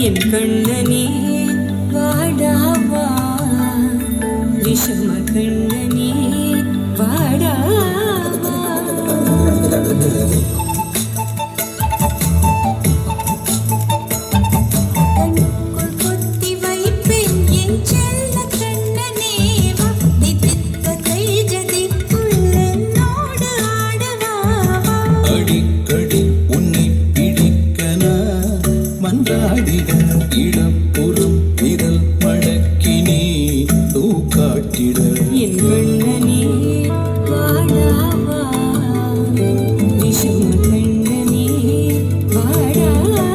என் கண்ணனே வாடாவா விஷம கண்ணனே வாடாவா இடப்புறம் விரல் மடக்கினே தூக்காட்டிட என் கண்ணனே வாடாவா விஷம கண்ணனே வாடாவா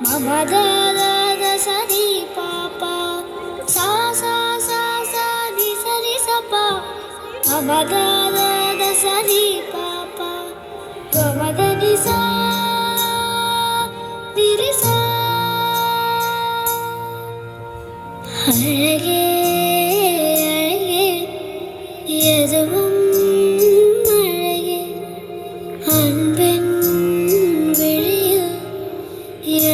Mama da da da sa di pa pa sa sa sa sa di sa pa Mama da da da sa di pa pa Mama da di sa அழகே அழகே எதுவும் அழகே அன்பின் விழியில்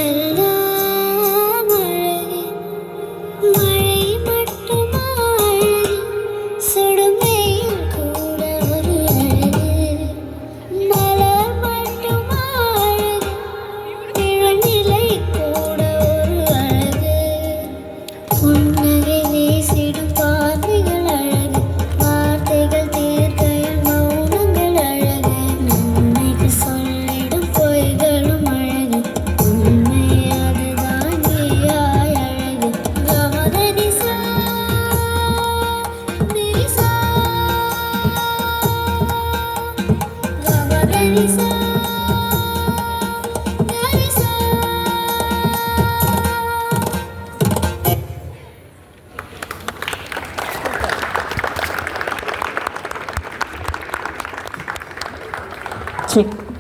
எல்லாம் அழகே மழை மட்டுமா அழகே சுடுமையில் கூட ஒரு அழகே மலர் மட்டுமா அழகே இளநிலை கூட ஒரு அழகே புன்னகை வீசிடும் பார்வைகள் அழகு வார்த்தைகள் தீர்க்கையில் மௌனங்கள் அழகு நன்மைக்கு சொல்லிடும் பொய்களும் அழகு உண்மை அதுதான் நீயாய் அழகு கமதனிசா நிரிசா கமதனிசா நரிசா சரி